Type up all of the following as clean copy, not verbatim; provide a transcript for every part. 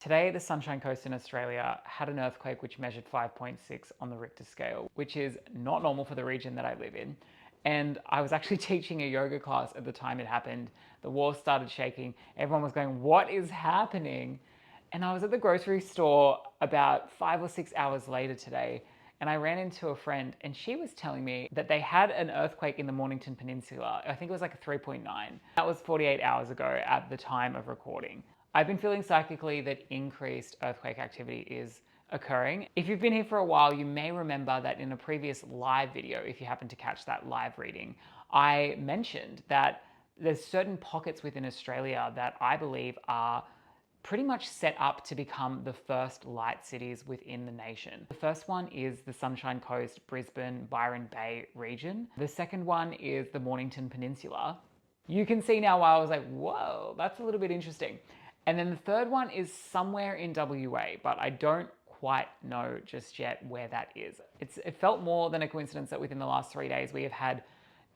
Today, the Sunshine Coast in Australia had an earthquake which measured 5.6 on the Richter scale, which is not normal for the region that I live in. And I was actually teaching a yoga class at the time it happened. The walls started shaking. Everyone was going, "What is happening?" And I was at the grocery store about 5 or 6 hours later today, and I ran into a friend, and she was telling me that they had an earthquake in the Mornington Peninsula. I think it was like a 3.9. That was 48 hours ago at the time of recording. I've been feeling psychically that increased earthquake activity is occurring. If you've been here for a while, you may remember that in a previous live video, if you happen to catch that live reading, I mentioned that there's certain pockets within Australia that I believe are pretty much set up to become the first light cities within the nation. The first one is the Sunshine Coast, Brisbane, Byron Bay region. The second one is the Mornington Peninsula. You can see now why I was like, whoa, that's a little bit interesting. And then the third one is somewhere in WA, but I don't quite know just yet where that is. It felt more than a coincidence that within the last 3 days we have had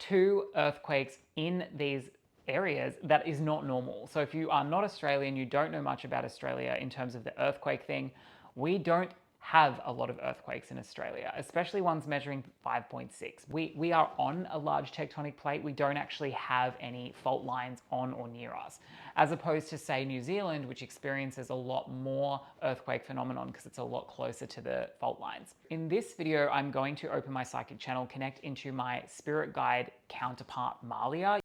2 earthquakes in these areas that is not normal. So if you are not Australian, you don't know much about Australia in terms of the earthquake thing, we don't have a lot of earthquakes in Australia, especially ones measuring 5.6. We are on a large tectonic plate. We don't actually have any fault lines on or near us, as opposed to, say, New Zealand, which experiences a lot more earthquake phenomenon because it's a lot closer to the fault lines. In this video, I'm going to open my psychic channel, connect into my spirit guide counterpart, Malia.